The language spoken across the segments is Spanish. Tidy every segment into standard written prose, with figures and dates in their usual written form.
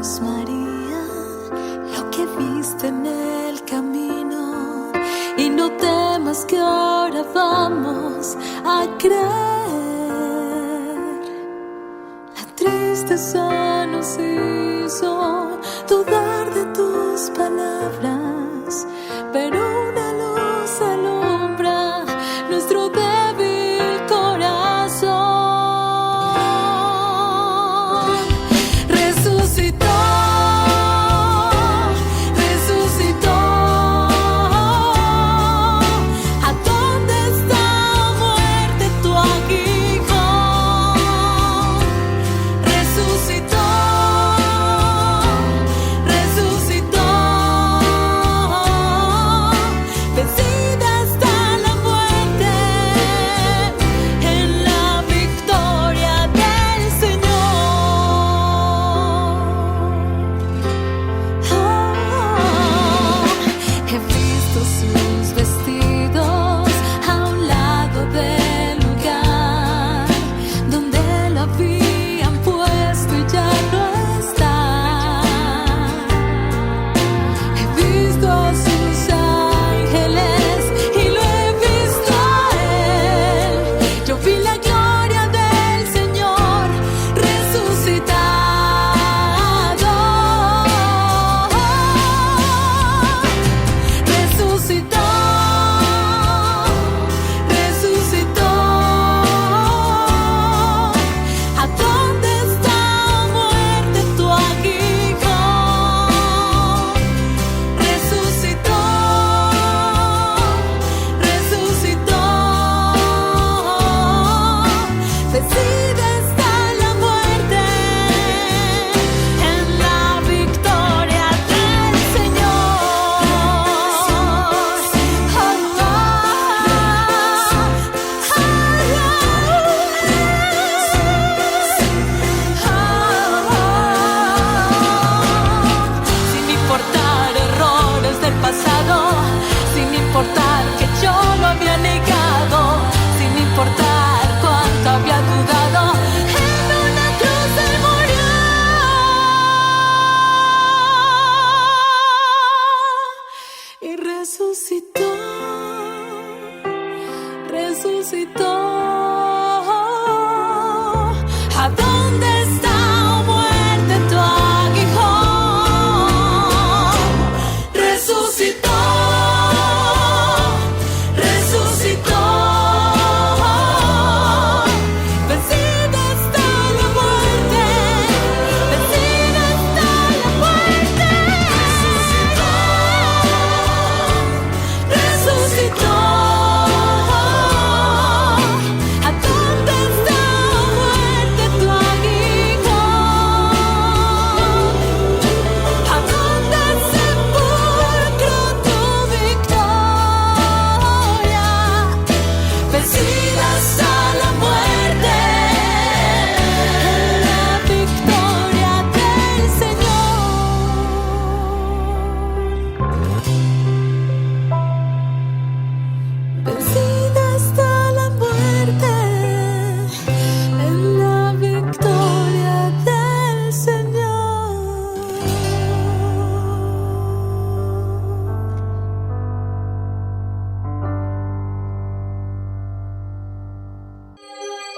Cuéntanos, María, lo que viste en el camino, y no temas que ahora vamos a creer. La tristeza nos hizo dudar de tus palabras, pero una luz alumbra nuestro débil corazón.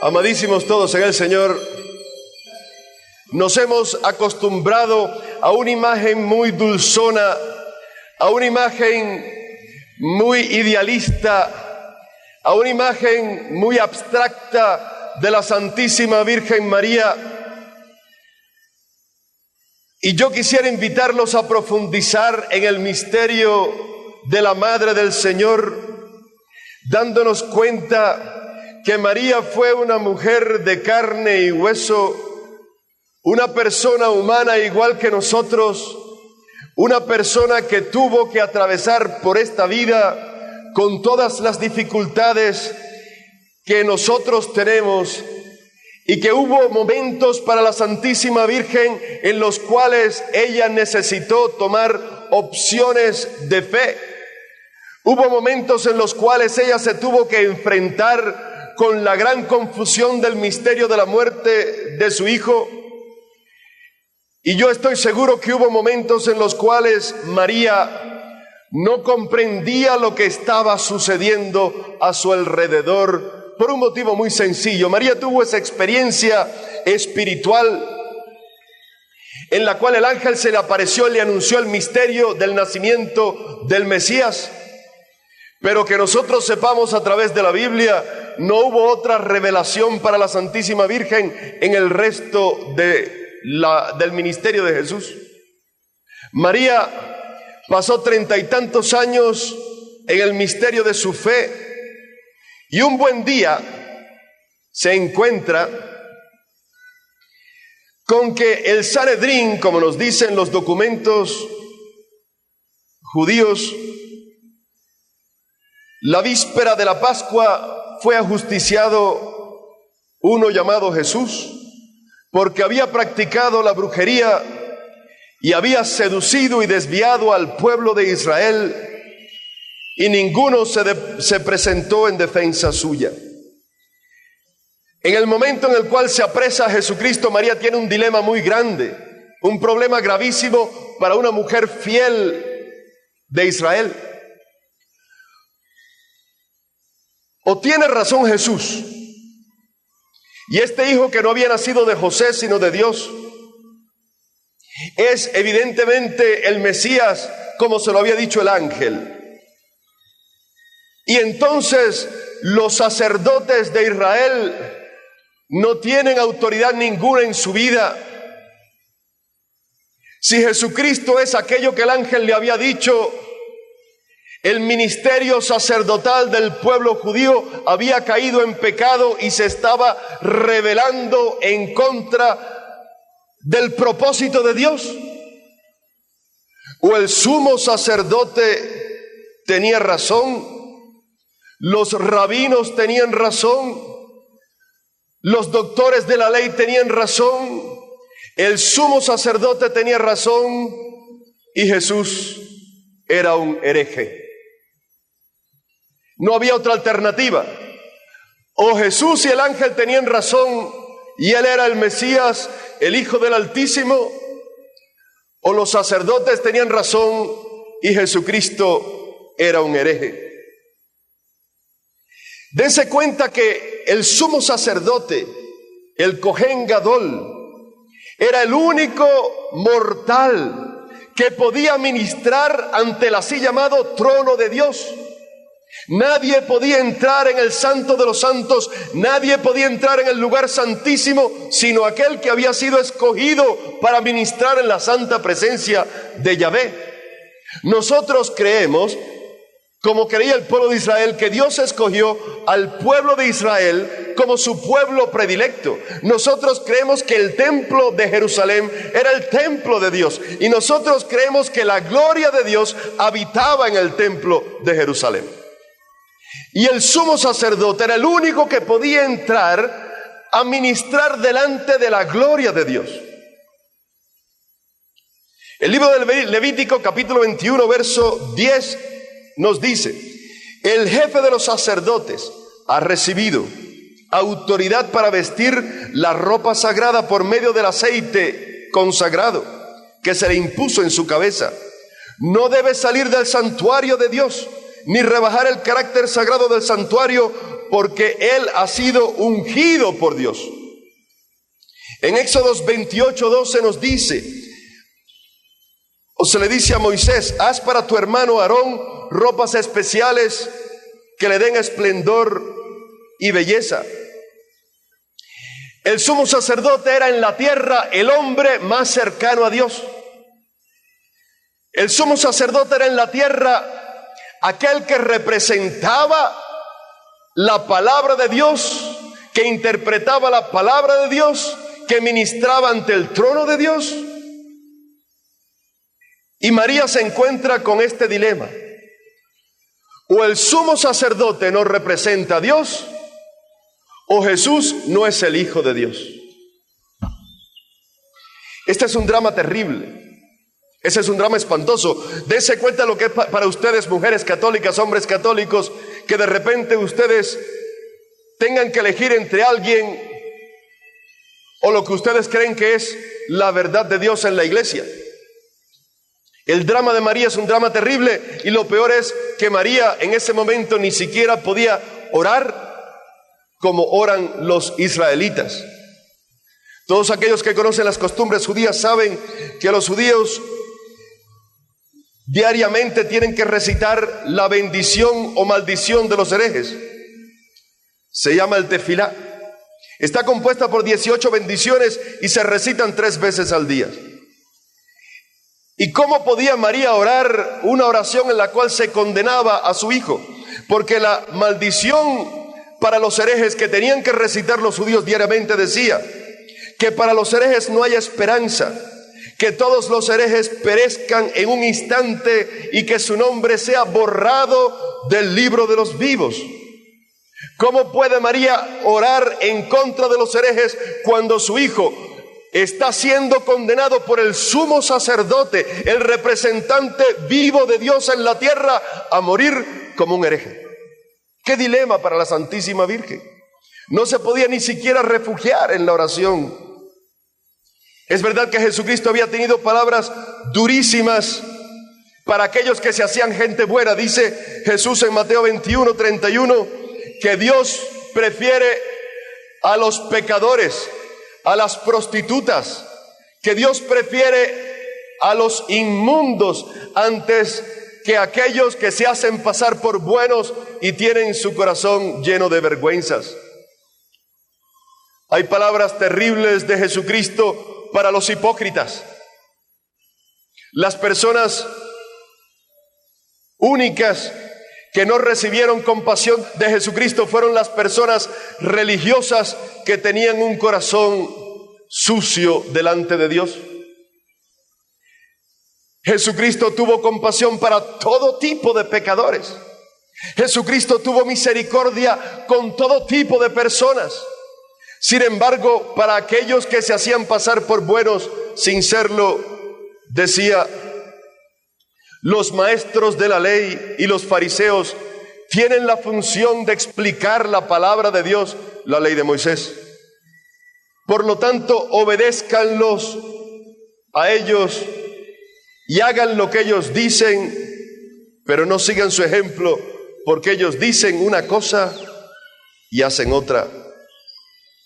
Amadísimos todos en el Señor, nos hemos acostumbrado a una imagen muy dulzona, a una imagen muy idealista, a una imagen muy abstracta de la Santísima Virgen María. Y yo quisiera invitarlos a profundizar en el misterio de la Madre del Señor, dándonos cuenta que María fue una mujer de carne y hueso, una persona humana igual que nosotros, una persona que tuvo que atravesar por esta vida con todas las dificultades que nosotros tenemos, y que hubo momentos para la Santísima Virgen en los cuales ella necesitó tomar opciones de fe. Hubo momentos en los cuales ella se tuvo que enfrentar con la gran confusión del misterio de la muerte de su hijo. Y yo estoy seguro que hubo momentos en los cuales María no comprendía lo que estaba sucediendo a su alrededor por un motivo muy sencillo. María tuvo esa experiencia espiritual en la cual el ángel se le apareció y le anunció el misterio del nacimiento del Mesías. Pero que nosotros sepamos a través de la Biblia, no hubo otra revelación para la Santísima Virgen en el resto del ministerio de Jesús. María pasó 30 y tantos años en el misterio de su fe y un buen día se encuentra con que el Sanedrín, como nos dicen los documentos judíos, la víspera de la Pascua fue ajusticiado uno llamado Jesús, porque había practicado la brujería y había seducido y desviado al pueblo de Israel, y ninguno se presentó en defensa suya. En el momento en el cual se apresa a Jesucristo, María tiene un dilema muy grande, un problema gravísimo para una mujer fiel de Israel. O tiene razón Jesús, y este hijo que no había nacido de José sino de Dios es evidentemente el Mesías, como se lo había dicho el ángel. Y entonces los sacerdotes de Israel no tienen autoridad ninguna en su vida. Si Jesucristo es aquello que el ángel le había dicho, el ministerio sacerdotal del pueblo judío había caído en pecado y se estaba rebelando en contra del propósito de Dios. O el sumo sacerdote tenía razón, los rabinos tenían razón, los doctores de la ley tenían razón, el sumo sacerdote tenía razón y Jesús era un hereje. No había otra alternativa. O Jesús y el ángel tenían razón y él era el Mesías, el Hijo del Altísimo, o los sacerdotes tenían razón y Jesucristo era un hereje. Dense cuenta que el sumo sacerdote, el Cohen Gadol, era el único mortal que podía ministrar ante el así llamado trono de Dios. Nadie podía entrar en el Santo de los Santos, nadie podía entrar en el lugar santísimo, sino aquel que había sido escogido para ministrar en la santa presencia de Yahvé. Nosotros creemos, como creía el pueblo de Israel, que Dios escogió al pueblo de Israel como su pueblo predilecto. Nosotros creemos que el templo de Jerusalén era el templo de Dios, y nosotros creemos que la gloria de Dios habitaba en el templo de Jerusalén. Y el sumo sacerdote era el único que podía entrar a ministrar delante de la gloria de Dios. El libro de Levítico, capítulo 21, verso 10, nos dice: el jefe de los sacerdotes ha recibido autoridad para vestir la ropa sagrada por medio del aceite consagrado que se le impuso en su cabeza. No debe salir del santuario de Dios, ni rebajar el carácter sagrado del santuario, porque él ha sido ungido por Dios. En Éxodos 28:12 nos dice, o se le dice a Moisés: haz para tu hermano Aarón ropas especiales que le den esplendor y belleza. El sumo sacerdote era en la tierra el hombre más cercano a Dios. El sumo sacerdote era en la tierra aquel que representaba la palabra de Dios, que interpretaba la palabra de Dios, que ministraba ante el trono de Dios. Y María se encuentra con este dilema: o el sumo sacerdote no representa a Dios, o Jesús no es el Hijo de Dios. Este es un drama terrible. Ese es un drama espantoso. Dense cuenta lo que es para ustedes, mujeres católicas, hombres católicos, que de repente ustedes tengan que elegir entre alguien o lo que ustedes creen que es la verdad de Dios en la iglesia. El drama de María es un drama terrible, y lo peor es que María en ese momento ni siquiera podía orar como oran los israelitas. Todos aquellos que conocen las costumbres judías saben que los judíos diariamente tienen que recitar la bendición o maldición de los herejes. Se llama el tefilá. Está compuesta por 18 bendiciones y se recitan 3 veces al día. ¿Y cómo podía María orar una oración en la cual se condenaba a su hijo? Porque la maldición para los herejes que tenían que recitar los judíos diariamente decía que para los herejes no hay esperanza, que todos los herejes perezcan en un instante y que su nombre sea borrado del libro de los vivos. ¿Cómo puede María orar en contra de los herejes cuando su hijo está siendo condenado por el sumo sacerdote, el representante vivo de Dios en la tierra, a morir como un hereje? ¡Qué dilema para la Santísima Virgen! No se podía ni siquiera refugiar en la oración. Es verdad que Jesucristo había tenido palabras durísimas para aquellos que se hacían gente buena. Dice Jesús en Mateo 21:31 que Dios prefiere a los pecadores, a las prostitutas, que Dios prefiere a los inmundos antes que aquellos que se hacen pasar por buenos y tienen su corazón lleno de vergüenzas. Hay palabras terribles de Jesucristo para los hipócritas. Las personas únicas que no recibieron compasión de Jesucristo fueron las personas religiosas que tenían un corazón sucio delante de Dios. Jesucristo tuvo compasión para todo tipo de pecadores. Jesucristo tuvo misericordia con todo tipo de personas. Sin embargo, para aquellos que se hacían pasar por buenos sin serlo, decía: los maestros de la ley y los fariseos tienen la función de explicar la palabra de Dios, la ley de Moisés. Por lo tanto, obedézcanlos a ellos y hagan lo que ellos dicen, pero no sigan su ejemplo, porque ellos dicen una cosa y hacen otra.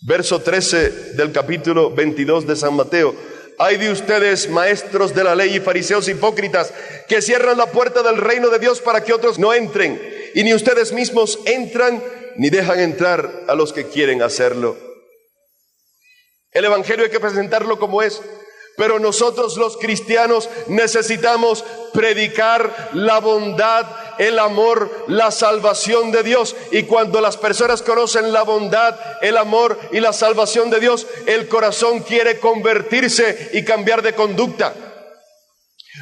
Verso 13 del capítulo 22 de San Mateo: ay de ustedes, maestros de la ley y fariseos hipócritas, que cierran la puerta del reino de Dios para que otros no entren, y ni ustedes mismos entran, ni dejan entrar a los que quieren hacerlo. El evangelio hay que presentarlo como es, pero nosotros los cristianos necesitamos predicar la bondad, el amor, la salvación de Dios. Y cuando las personas conocen la bondad, el amor y la salvación de Dios, el corazón quiere convertirse y cambiar de conducta.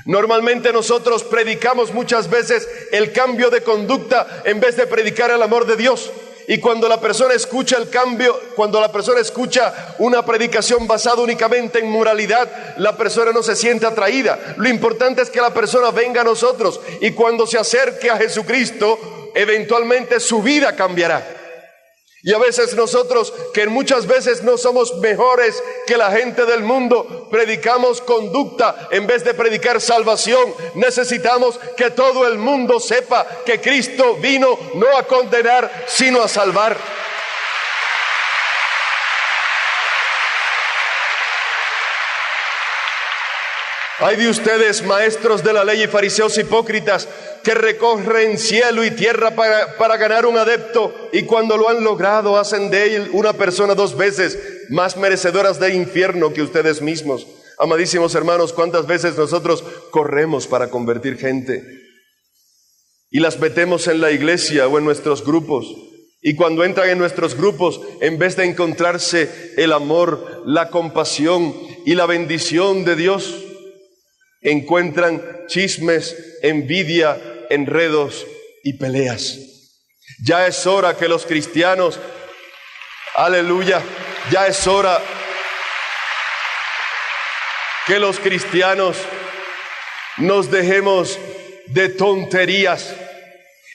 Normalmente nosotros predicamos muchas veces el cambio de conducta en vez de predicar el amor de Dios. Y cuando la persona escucha el cambio, cuando la persona escucha una predicación basada únicamente en moralidad, la persona no se siente atraída. Lo importante es que la persona venga a nosotros, y cuando se acerque a Jesucristo, eventualmente su vida cambiará. Y a veces nosotros, que muchas veces no somos mejores que la gente del mundo, predicamos conducta en vez de predicar salvación. Necesitamos que todo el mundo sepa que Cristo vino no a condenar, sino a salvar. Ay de ustedes, maestros de la ley y fariseos hipócritas, que recorren cielo y tierra para ganar un adepto, y cuando lo han logrado hacen de él una persona 2 veces más merecedoras del infierno que ustedes mismos. Amadísimos hermanos, ¿cuántas veces nosotros corremos para convertir gente y las metemos en la iglesia o en nuestros grupos? Y cuando entran en nuestros grupos, en vez de encontrarse el amor, la compasión y la bendición de Dios, encuentran chismes, envidia, enredos y peleas. Ya es hora que los cristianos, aleluya, ya es hora que los cristianos nos dejemos de tonterías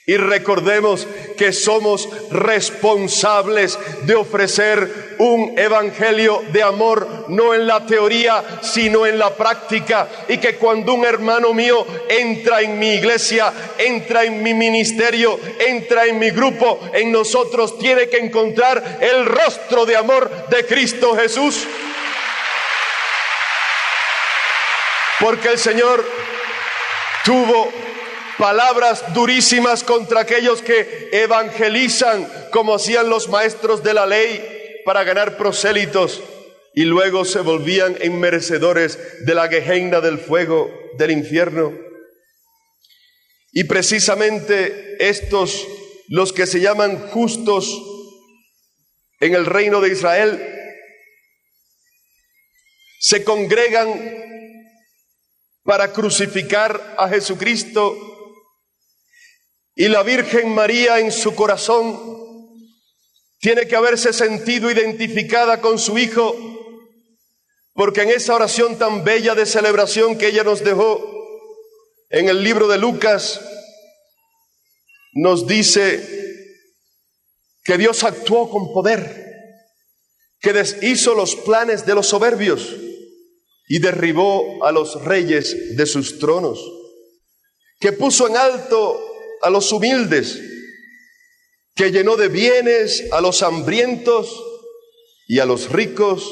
Y recordemos que somos responsables de ofrecer un evangelio de amor, no en la teoría, sino en la práctica. Y que cuando un hermano mío entra en mi iglesia, entra en mi ministerio, entra en mi grupo, en nosotros tiene que encontrar el rostro de amor de Cristo Jesús. Porque el Señor tuvo palabras durísimas contra aquellos que evangelizan como hacían los maestros de la ley para ganar prosélitos y luego se volvían en merecedores de la gehenna del fuego del infierno. Y precisamente estos, los que se llaman justos en el reino de Israel, se congregan para crucificar a Jesucristo. Y la Virgen María en su corazón tiene que haberse sentido identificada con su Hijo, porque en esa oración tan bella de celebración que ella nos dejó en el libro de Lucas, nos dice que Dios actuó con poder, que deshizo los planes de los soberbios y derribó a los reyes de sus tronos, que puso en alto a los humildes, que llenó de bienes a los hambrientos y a los ricos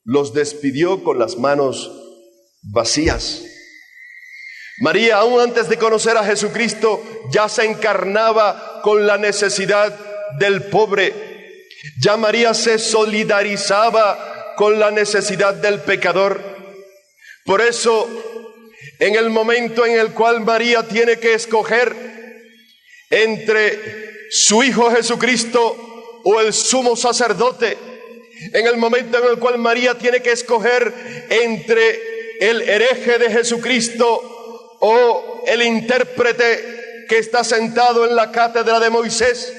los despidió con las manos vacías. María, aún antes de conocer a Jesucristo, ya se encarnaba con la necesidad del pobre. Ya María se solidarizaba con la necesidad del pecador. Por eso, en el momento en el cual María tiene que escoger entre su Hijo Jesucristo o el sumo sacerdote, en el momento en el cual María tiene que escoger entre el hereje de Jesucristo o el intérprete que está sentado en la cátedra de Moisés,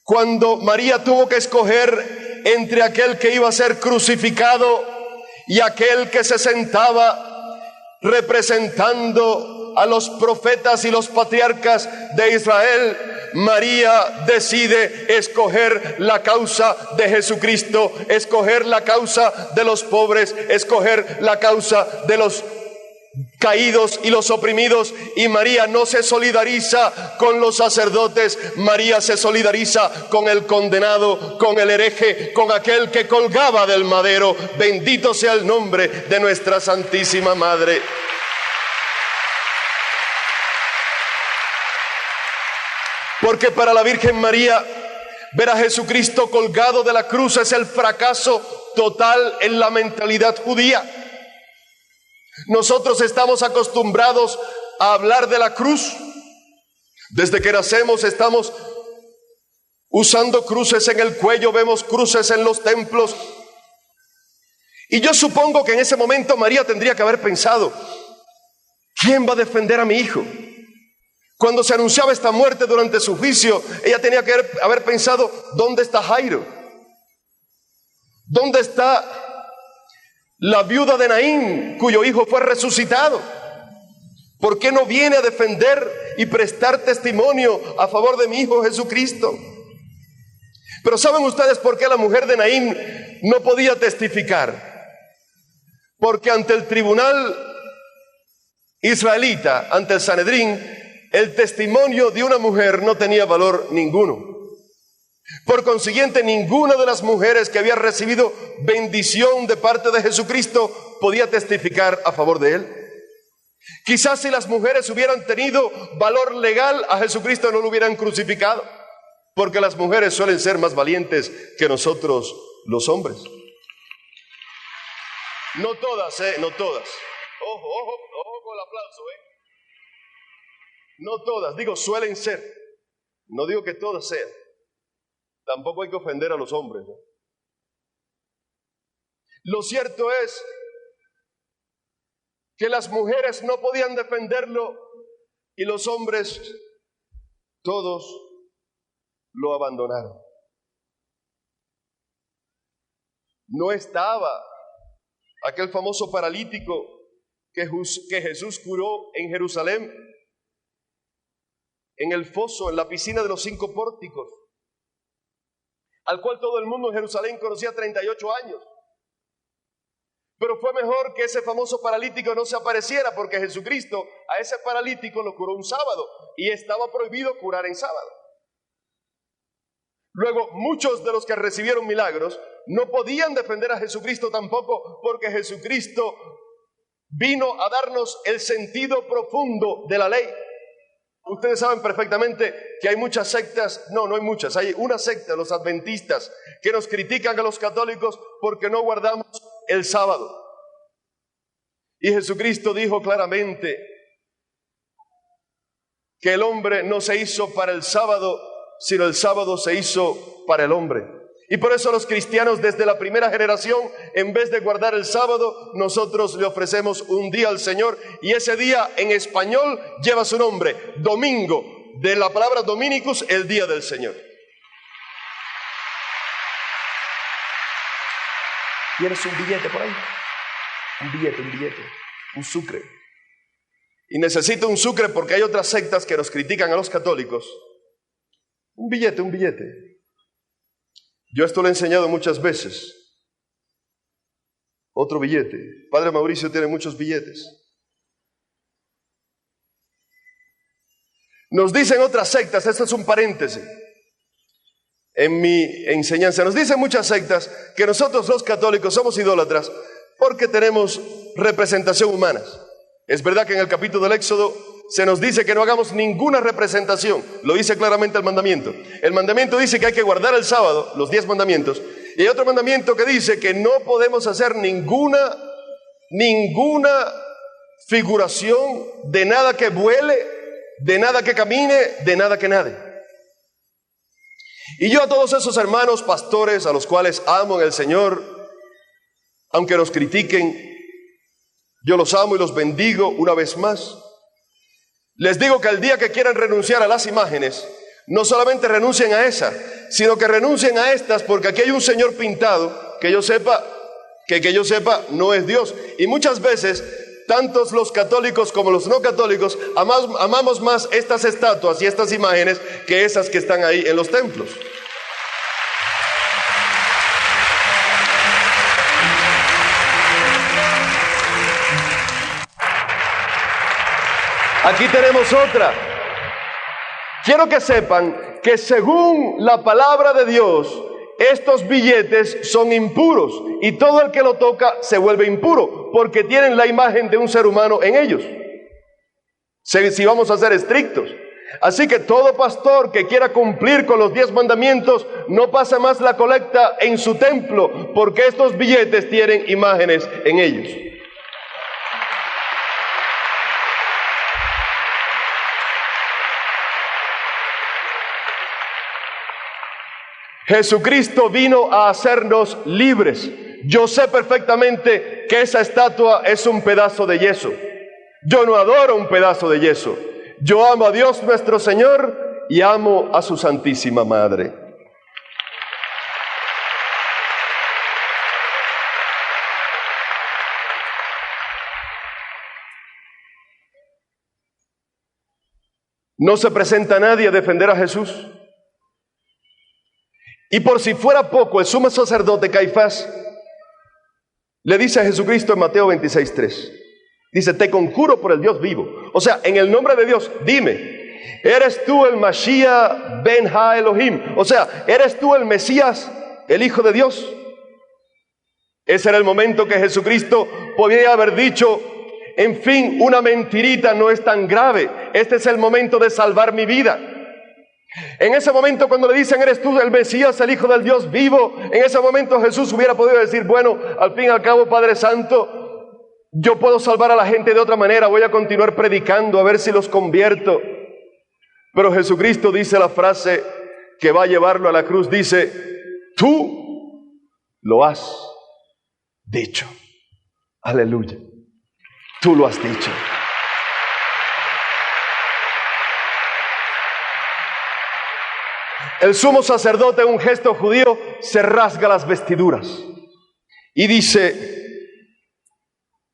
cuando María tuvo que escoger entre aquel que iba a ser crucificado y aquel que se sentaba representando a los profetas y los patriarcas de Israel, María decide escoger la causa de Jesucristo, escoger la causa de los pobres, escoger la causa de los caídos y los oprimidos. Y María no se solidariza con los sacerdotes, María se solidariza con el condenado, con el hereje, con aquel que colgaba del madero. Bendito sea el nombre de nuestra Santísima Madre. Porque para la Virgen María, ver a Jesucristo colgado de la cruz es el fracaso total en la mentalidad judía. Nosotros estamos acostumbrados a hablar de la cruz. Desde que nacemos estamos usando cruces en el cuello, vemos cruces en los templos. Y yo supongo que en ese momento María tendría que haber pensado, ¿quién va a defender a mi hijo? Cuando se anunciaba esta muerte durante su juicio, ella tenía que haber pensado, ¿dónde está Jairo? ¿Dónde está la viuda de Naín, cuyo hijo fue resucitado? ¿Por qué no viene a defender y prestar testimonio a favor de mi hijo Jesucristo? Pero ¿saben ustedes por qué la mujer de Naín no podía testificar? Porque ante el tribunal israelita, ante el Sanedrín, el testimonio de una mujer no tenía valor ninguno. Por consiguiente, ninguna de las mujeres que había recibido bendición de parte de Jesucristo podía testificar a favor de él. Quizás si las mujeres hubieran tenido valor legal, a Jesucristo no lo hubieran crucificado, porque las mujeres suelen ser más valientes que nosotros los hombres. No todas, no todas. Ojo con el aplauso, No todas, digo suelen ser. No digo que todas sean. Tampoco hay que ofender a los hombres, ¿no? Lo cierto es que las mujeres no podían defenderlo y los hombres todos lo abandonaron. No estaba aquel famoso paralítico que Jesús curó en Jerusalén. en el foso, en la piscina de los 5 pórticos, al cual todo el mundo en Jerusalén conocía 38 años. Pero fue mejor que ese famoso paralítico no se apareciera, porque Jesucristo a ese paralítico lo curó un sábado y estaba prohibido curar en sábado. Luego, muchos de los que recibieron milagros no podían defender a Jesucristo tampoco, porque Jesucristo vino a darnos el sentido profundo de la ley. Ustedes saben perfectamente que hay muchas sectas, no hay muchas, hay una secta, los adventistas, que nos critican a los católicos porque no guardamos el sábado. Y Jesucristo dijo claramente que el hombre no se hizo para el sábado, sino el sábado se hizo para el hombre. Y por eso los cristianos desde la primera generación, en vez de guardar el sábado, nosotros le ofrecemos un día al Señor, y ese día en español lleva su nombre, domingo, de la palabra dominicus, el día del Señor. ¿Tienes un billete por ahí? Un billete, un sucre. Y necesito un sucre porque hay otras sectas que nos critican a los católicos. Un billete. Yo esto lo he enseñado muchas veces. Otro billete. Padre Mauricio tiene muchos billetes. Nos dicen otras sectas, esto es un paréntesis en mi enseñanza, nos dicen muchas sectas que nosotros los católicos somos idólatras porque tenemos representación humana. Es verdad que en el capítulo del Éxodo se nos dice que no hagamos ninguna representación, lo dice claramente el mandamiento. El mandamiento dice que hay que guardar el sábado, los 10 mandamientos, y hay otro mandamiento que dice que no podemos hacer ninguna figuración de nada que vuele, de nada que camine, de nada que nade. Y yo a todos esos hermanos pastores a los cuales amo en el Señor, aunque nos critiquen, yo los amo y los bendigo una vez más. Les digo que el día que quieran renunciar a las imágenes, no solamente renuncien a esa, sino que renuncien a estas, porque aquí hay un Señor pintado que yo sepa no es Dios. Y muchas veces, tantos los católicos como los no católicos amamos más estas estatuas y estas imágenes que esas que están ahí en los templos. Aquí tenemos otra. Quiero que sepan que según la palabra de Dios, estos billetes son impuros y todo el que lo toca se vuelve impuro porque tienen la imagen de un ser humano en ellos. Si vamos a ser estrictos. Así que todo pastor que quiera cumplir con los 10 mandamientos no pasa más la colecta en su templo porque estos billetes tienen imágenes en ellos. Jesucristo vino a hacernos libres. Yo sé perfectamente que esa estatua es un pedazo de yeso. Yo no adoro un pedazo de yeso. Yo amo a Dios nuestro Señor y amo a su Santísima Madre. No se presenta nadie a defender a Jesús. Y por si fuera poco, el sumo sacerdote Caifás le dice a Jesucristo en Mateo 26:3, dice, te conjuro por el Dios vivo. O sea, en el nombre de Dios, dime, ¿eres tú el Mashiach ben ha Elohim? O sea, ¿eres tú el Mesías, el Hijo de Dios? Ese era el momento que Jesucristo podía haber dicho, en fin, una mentirita no es tan grave. Este es el momento de salvar mi vida. En ese momento cuando le dicen, eres tú el Mesías, el Hijo del Dios vivo, en ese momento Jesús hubiera podido decir, bueno, al fin y al cabo, Padre Santo, yo puedo salvar a la gente de otra manera, voy a continuar predicando a ver si los convierto. Pero Jesucristo dice la frase que va a llevarlo a la cruz, dice, tú lo has dicho. Aleluya. Tú lo has dicho. El sumo sacerdote, en un gesto judío, se rasga las vestiduras y dice,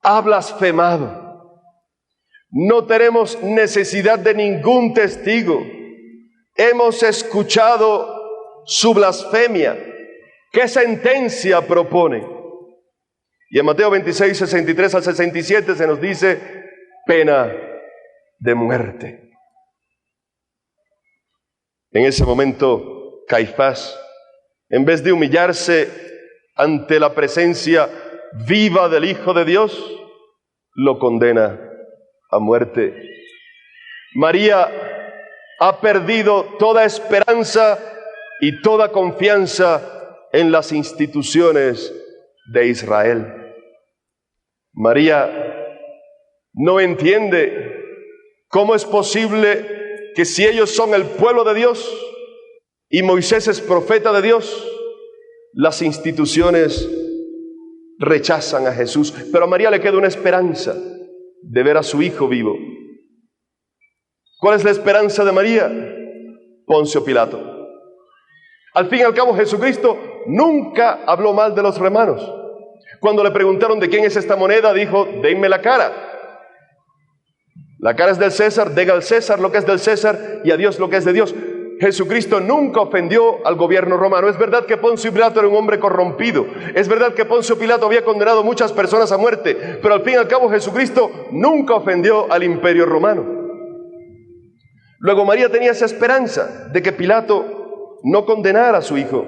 ha blasfemado. No tenemos necesidad de ningún testigo. Hemos escuchado su blasfemia. ¿Qué sentencia propone? Y en Mateo 26, 63 al 67 se nos dice pena de muerte. En ese momento, Caifás, en vez de humillarse ante la presencia viva del Hijo de Dios, lo condena a muerte. María ha perdido toda esperanza y toda confianza en las instituciones de Israel. María no entiende cómo es posible que si ellos son el pueblo de Dios y Moisés es profeta de Dios, las instituciones rechazan a Jesús. Pero a María le queda una esperanza de ver a su hijo vivo. ¿Cuál es la esperanza de María? Poncio Pilato. Al fin y al cabo, Jesucristo nunca habló mal de los romanos. Cuando le preguntaron de quién es esta moneda, dijo, denme la cara. La cara es del César, den al César lo que es del César y a Dios lo que es de Dios. Jesucristo nunca ofendió al gobierno romano. Es verdad que Poncio Pilato era un hombre corrompido. Es verdad que Poncio Pilato había condenado a muchas personas a muerte. Pero al fin y al cabo Jesucristo nunca ofendió al imperio romano. Luego María tenía esa esperanza de que Pilato no condenara a su hijo.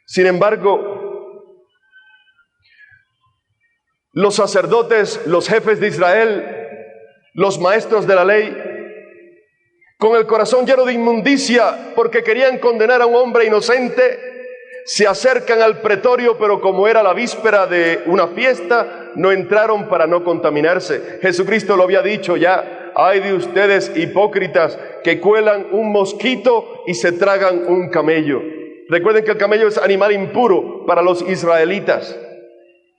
Sin embargo, los sacerdotes, los jefes de Israel, los maestros de la ley, con el corazón lleno de inmundicia porque querían condenar a un hombre inocente, se acercan al pretorio, pero como era la víspera de una fiesta, no entraron para no contaminarse. Jesucristo lo había dicho ya: ay de ustedes hipócritas que cuelan un mosquito y se tragan un camello. Recuerden que el camello es animal impuro para los israelitas.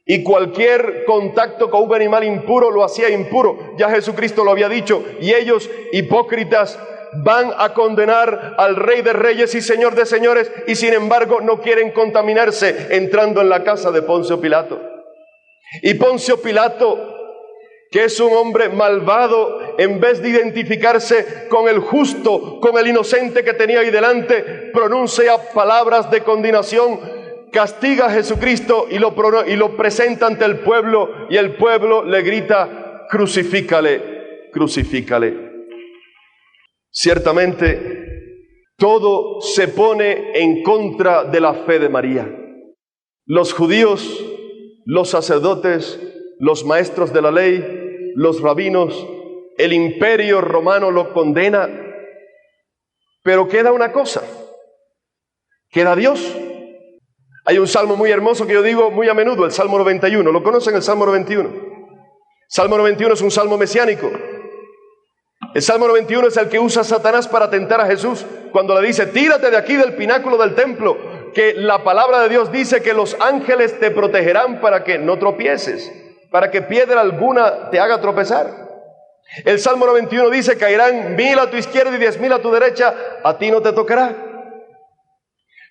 Y cualquier contacto con un animal impuro lo hacía impuro. Ya Jesucristo lo había dicho. Y ellos, hipócritas, van a condenar al Rey de Reyes y Señor de Señores, y sin embargo no quieren contaminarse entrando en la casa de Poncio Pilato. Y Poncio Pilato, que es un hombre malvado, en vez de identificarse con el justo, con el inocente que tenía ahí delante, pronuncia palabras de condenación. Castiga a Jesucristo y lo presenta ante el pueblo, y el pueblo le grita: crucifícale, crucifícale. Ciertamente, todo se pone en contra de la fe de María. Los judíos, los sacerdotes, los maestros de la ley, los rabinos, el imperio romano lo condena. Pero queda una cosa: queda Dios. Hay un salmo muy hermoso que yo digo muy a menudo, el Salmo 91. ¿Lo conocen, el Salmo 91? Salmo 91 es un salmo mesiánico. El Salmo 91 es el que usa Satanás para tentar a Jesús, cuando le dice: tírate de aquí del pináculo del templo, que la palabra de Dios dice que los ángeles te protegerán para que no tropieces, para que piedra alguna te haga tropezar. El Salmo 91 dice: caerán 1000 a tu izquierda y 10,000 a tu derecha, a ti no te tocará.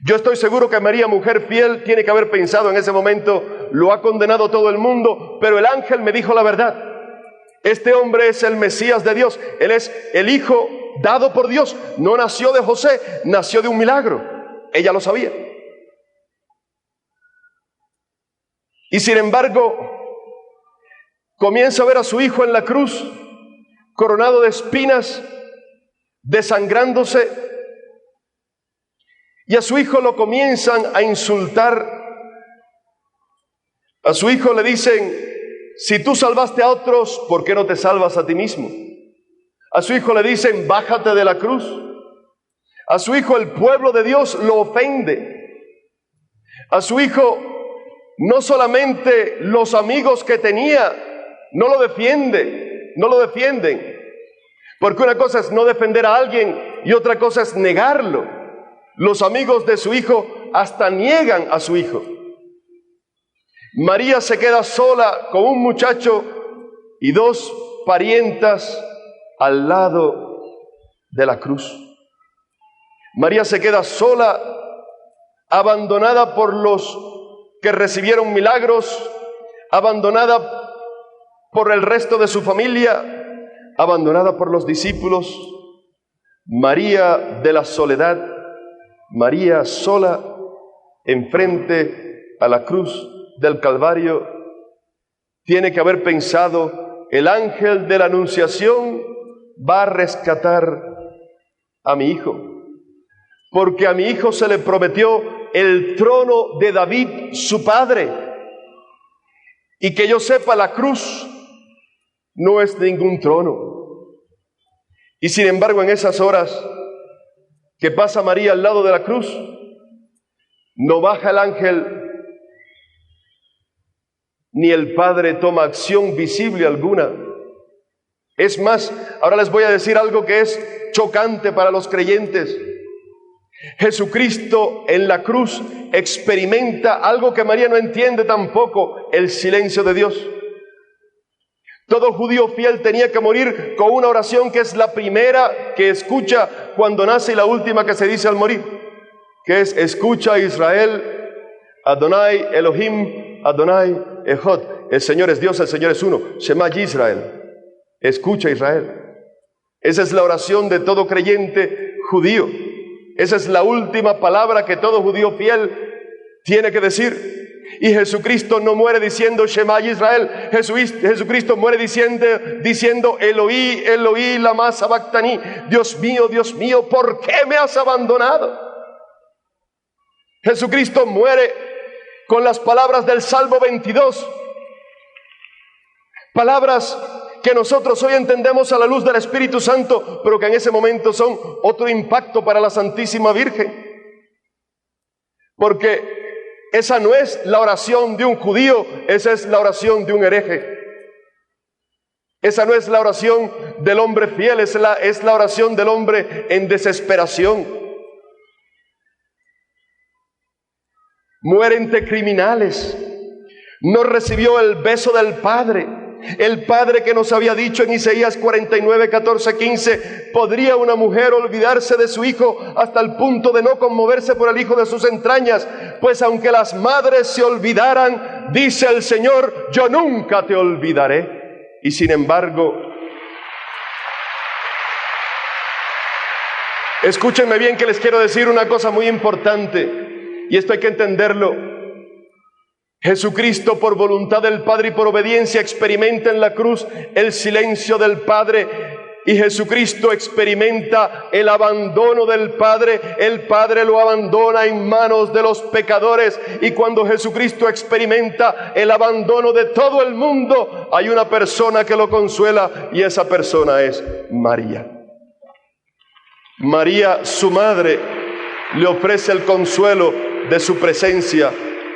Yo estoy seguro que María, mujer fiel, tiene que haber pensado en ese momento: lo ha condenado todo el mundo, pero el ángel me dijo la verdad. Este hombre es el Mesías de Dios. Él es el Hijo dado por Dios. No nació de José, nació de un milagro. Ella lo sabía. Y sin embargo, comienza a ver a su hijo en la cruz, coronado de espinas, desangrándose. Y a su hijo lo comienzan a insultar. A su hijo le dicen: si tú salvaste a otros, ¿por qué no te salvas a ti mismo? A su hijo le dicen: bájate de la cruz. A su hijo el pueblo de Dios lo ofende. A su hijo no solamente los amigos que tenía no lo defienden. Porque una cosa es no defender a alguien y otra cosa es negarlo. Los amigos de su hijo hasta niegan a su hijo. María se queda sola con un muchacho y 2 parientas al lado de la cruz. María se queda sola, abandonada por los que recibieron milagros, abandonada por el resto de su familia, abandonada por los discípulos. María de la soledad, María sola, enfrente a la cruz del Calvario, tiene que haber pensado: el ángel de la Anunciación va a rescatar a mi hijo, porque a mi hijo se le prometió el trono de David, su padre, y que yo sepa, la cruz no es ningún trono. Y sin embargo, en esas horas que pasa María al lado de la cruz, no baja el ángel, ni el Padre toma acción visible alguna. Es más, ahora les voy a decir algo que es chocante para los creyentes. Jesucristo en la cruz experimenta algo que María no entiende tampoco: el silencio de Dios. Todo judío fiel tenía que morir con una oración que es la primera que escucha cuando nace y la última que se dice al morir, que es: escucha Israel, Adonai Elohim, Adonai Echad. El Señor es Dios, el Señor es uno. Shema Yisrael. Escucha Israel. Esa es la oración de todo creyente judío. Esa es la última palabra que todo judío fiel tiene que decir. Y Jesucristo no muere diciendo Shema Israel. Jesucristo muere diciendo Eloí, Eloí, lama sabactani. Dios mío, ¿por qué me has abandonado? Jesucristo muere con las palabras del Salmo 22. Palabras que nosotros hoy entendemos a la luz del Espíritu Santo, pero que en ese momento son otro impacto para la Santísima Virgen. Porque esa no es la oración de un judío, esa es la oración de un hereje. Esa no es la oración del hombre fiel, es la oración del hombre en desesperación. Muere entre criminales. No recibió el beso del Padre. El Padre que nos había dicho en Isaías 49, 14, 15: ¿podría una mujer olvidarse de su hijo hasta el punto de no conmoverse por el hijo de sus entrañas? Pues aunque las madres se olvidaran, dice el Señor, yo nunca te olvidaré. Y sin embargo, escúchenme bien, que les quiero decir una cosa muy importante, y esto hay que entenderlo. Jesucristo, por voluntad del Padre y por obediencia, experimenta en la cruz el silencio del Padre, y Jesucristo experimenta el abandono del Padre. El Padre lo abandona en manos de los pecadores, y cuando Jesucristo experimenta el abandono de todo el mundo, hay una persona que lo consuela, y esa persona es María. María, su madre, le ofrece el consuelo de su presencia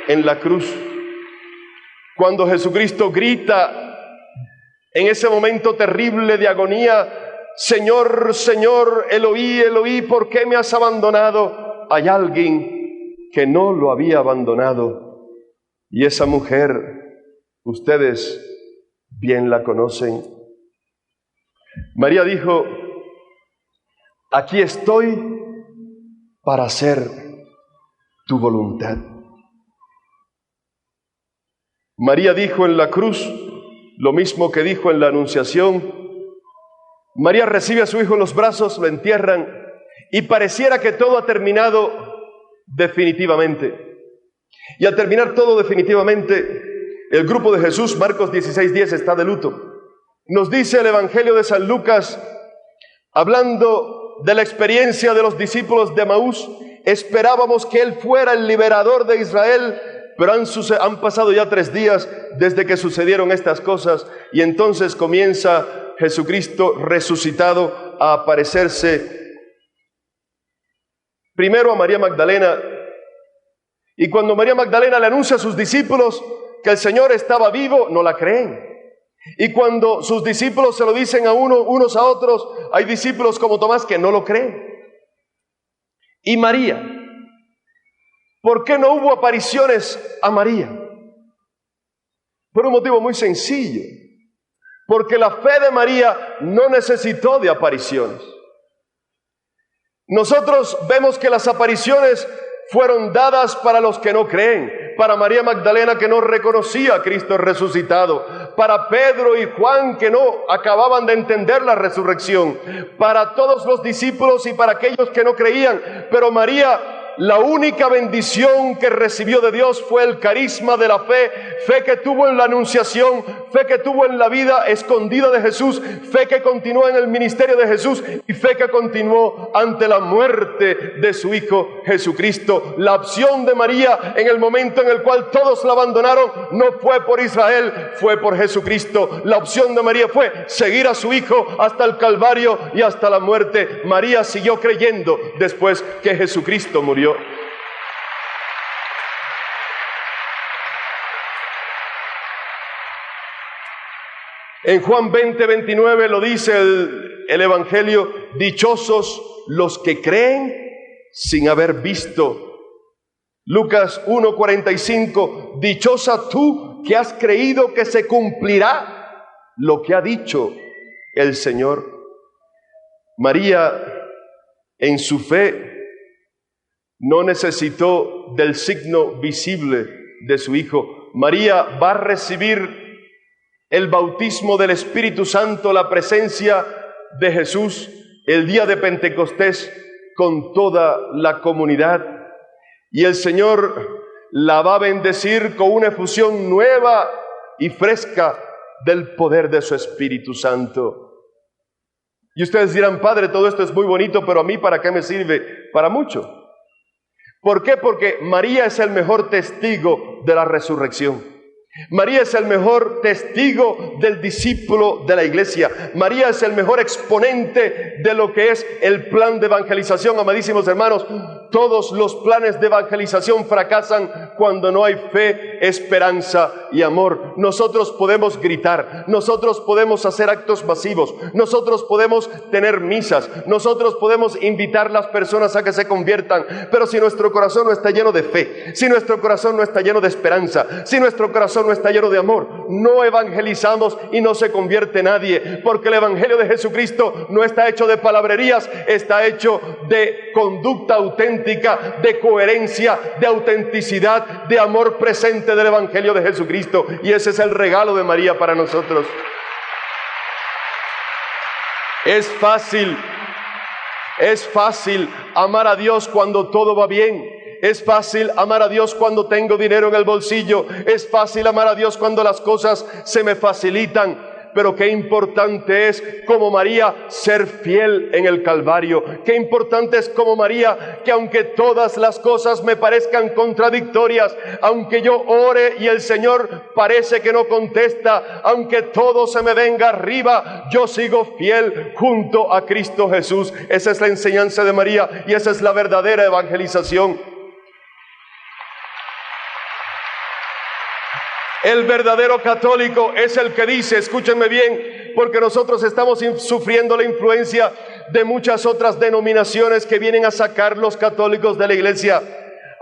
en la cruz. Cuando Jesucristo grita en ese momento terrible de agonía: Señor, Señor, Eloí, Eloí, ¿por qué me has abandonado?, hay alguien que no lo había abandonado, y esa mujer, ustedes bien la conocen. María dijo: aquí estoy para hacer tu voluntad. María dijo en la cruz lo mismo que dijo en la Anunciación. María recibe a su hijo en los brazos, lo entierran, y pareciera que todo ha terminado definitivamente. Y al terminar todo definitivamente, el grupo de Jesús, Marcos 16:10, está de luto. Nos dice el Evangelio de San Lucas, hablando de la experiencia de los discípulos de Emaús: esperábamos que Él fuera el liberador de Israel, pero han pasado ya 3 días desde que sucedieron estas cosas. Y entonces comienza Jesucristo resucitado a aparecerse primero a María Magdalena. Y cuando María Magdalena le anuncia a sus discípulos que el Señor estaba vivo, no la creen. Y cuando sus discípulos se lo dicen a unos a otros, hay discípulos como Tomás que no lo creen. Y María, ¿por qué no hubo apariciones a María? Por un motivo muy sencillo: porque la fe de María no necesitó de apariciones. Nosotros vemos que las apariciones fueron dadas para los que no creen, para María Magdalena, que no reconocía a Cristo resucitado, para Pedro y Juan que no acababan de entender la resurrección, para todos los discípulos y para aquellos que no creían. Pero María, la única bendición que recibió de Dios fue el carisma de la fe, fe que tuvo en la anunciación, fe que tuvo en la vida escondida de Jesús, fe que continuó en el ministerio de Jesús y fe que continuó ante la muerte de su Hijo Jesucristo. La opción de María en el momento en el cual todos la abandonaron no fue por Israel, fue por Jesucristo. La opción de María fue seguir a su Hijo hasta el Calvario y hasta la muerte. María siguió creyendo después que Jesucristo murió. En Juan 20:29 lo dice el Evangelio: dichosos los que creen sin haber visto. Lucas 1:45, dichosa tú que has creído que se cumplirá lo que ha dicho el Señor. María, en su fe, no necesitó del signo visible de su Hijo. María va a recibir el bautismo del Espíritu Santo, la presencia de Jesús, el día de Pentecostés con toda la comunidad. Y el Señor la va a bendecir con una efusión nueva y fresca del poder de su Espíritu Santo. Y ustedes dirán: Padre, todo esto es muy bonito, pero a mí ¿para qué me sirve? Para mucho. ¿Por qué? Porque María es el mejor testigo de la resurrección. María es el mejor testigo del discípulo de la iglesia. María es el mejor exponente de lo que es el plan de evangelización. Amadísimos hermanos, todos los planes de evangelización fracasan cuando no hay fe, esperanza y amor. Nosotros podemos gritar, nosotros podemos hacer actos masivos, nosotros podemos tener misas, nosotros podemos invitar a las personas a que se conviertan, pero si nuestro corazón no está lleno de fe, si nuestro corazón no está lleno de esperanza, si nuestro corazón no está lleno de amor, no evangelizamos y no se convierte nadie, porque el Evangelio de Jesucristo no está hecho de palabrerías, está hecho de conducta auténtica, de coherencia, de autenticidad, de amor presente del Evangelio de Jesucristo. Y ese es el regalo de María para nosotros. Es fácil amar a Dios cuando todo va bien. Es fácil amar a Dios cuando tengo dinero en el bolsillo. Es fácil amar a Dios cuando las cosas se me facilitan. Pero qué importante es, como María, ser fiel en el Calvario. Qué importante es, como María, que aunque todas las cosas me parezcan contradictorias, aunque yo ore y el Señor parece que no contesta, aunque todo se me venga arriba, yo sigo fiel junto a Cristo Jesús. Esa es la enseñanza de María y esa es la verdadera evangelización. El verdadero católico es el que dice, escúchenme bien, porque nosotros estamos sufriendo la influencia de muchas otras denominaciones que vienen a sacar los católicos de la iglesia.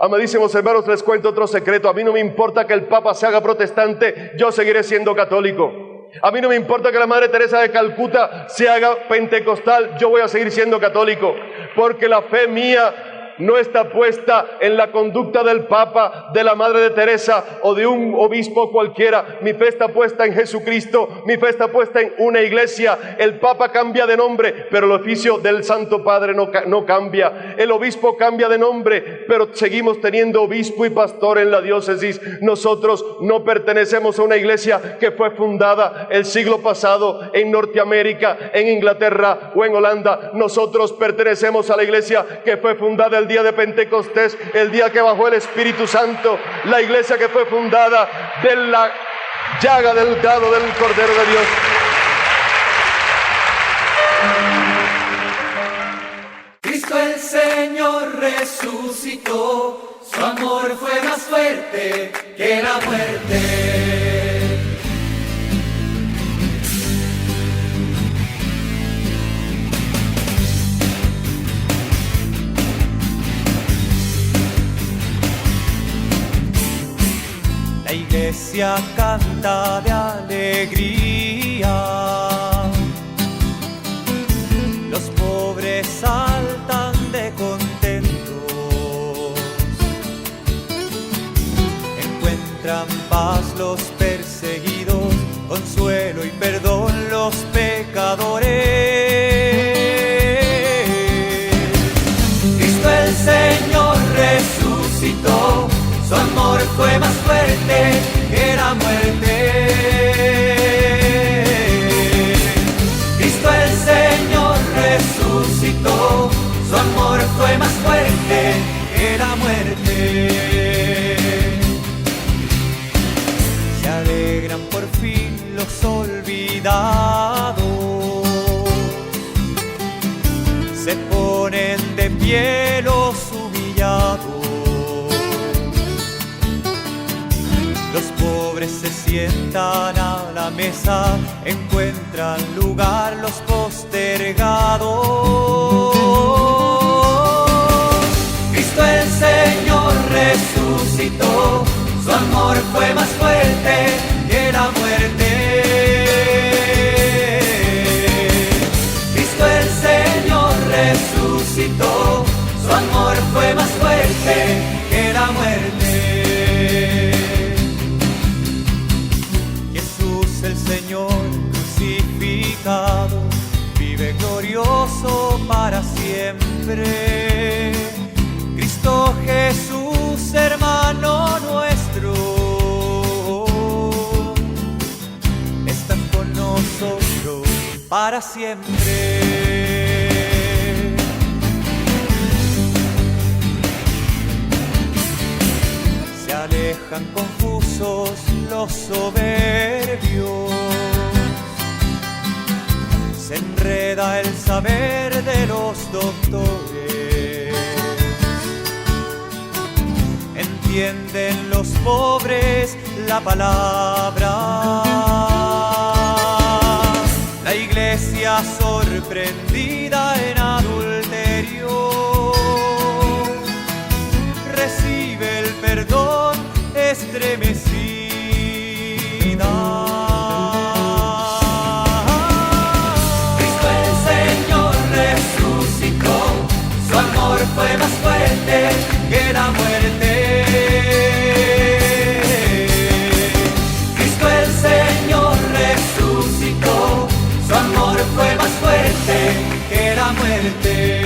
Amadísimos hermanos, les cuento otro secreto. A mí no me importa que el Papa se haga protestante, yo seguiré siendo católico. A mí no me importa que la Madre Teresa de Calcuta se haga pentecostal, yo voy a seguir siendo católico, porque la fe mía no está puesta en la conducta del Papa, de la Madre de Teresa o de un obispo cualquiera. Mi fe está puesta en Jesucristo, mi fe está puesta en una iglesia. El Papa cambia de nombre, pero el oficio del Santo Padre no cambia. El obispo cambia de nombre, pero seguimos teniendo obispo y pastor en la diócesis. Nosotros no pertenecemos a una iglesia que fue fundada el siglo pasado en Norteamérica, en Inglaterra o en Holanda. Nosotros pertenecemos a la iglesia que fue fundada el día de Pentecostés, el día que bajó el Espíritu Santo, la iglesia que fue fundada de la llaga del lado del Cordero de Dios. Cristo el Señor resucitó, su amor fue más fuerte que la muerte. La iglesia canta de alegría, los pobres saltan de contentos, encuentran paz los perseguidos, con resucitó, su amor fue más fuerte que la muerte. Cristo el Señor resucitó, su amor fue más fuerte que la muerte. Se alegran por fin los olvidados, se ponen de pie los humillados. Los pobres se sientan a la mesa, encuentran lugar los postergados. Cristo el Señor resucitó, su amor fue más fuerte que la muerte. Cristo el Señor resucitó, su amor fue más fuerte que la muerte. Jesús el Señor crucificado vive glorioso para siempre. Cristo Jesús, hermano nuestro, está con nosotros para siempre. Se alejan confusos los soberbios, se enreda el saber de los doctores, entienden los pobres la palabra. La iglesia sorprendida en adulterio recibe el perdón estremecida. Cristo el Señor resucitó, su amor fue más fuerte que la muerte. Cristo el Señor resucitó, su amor fue más fuerte que la muerte.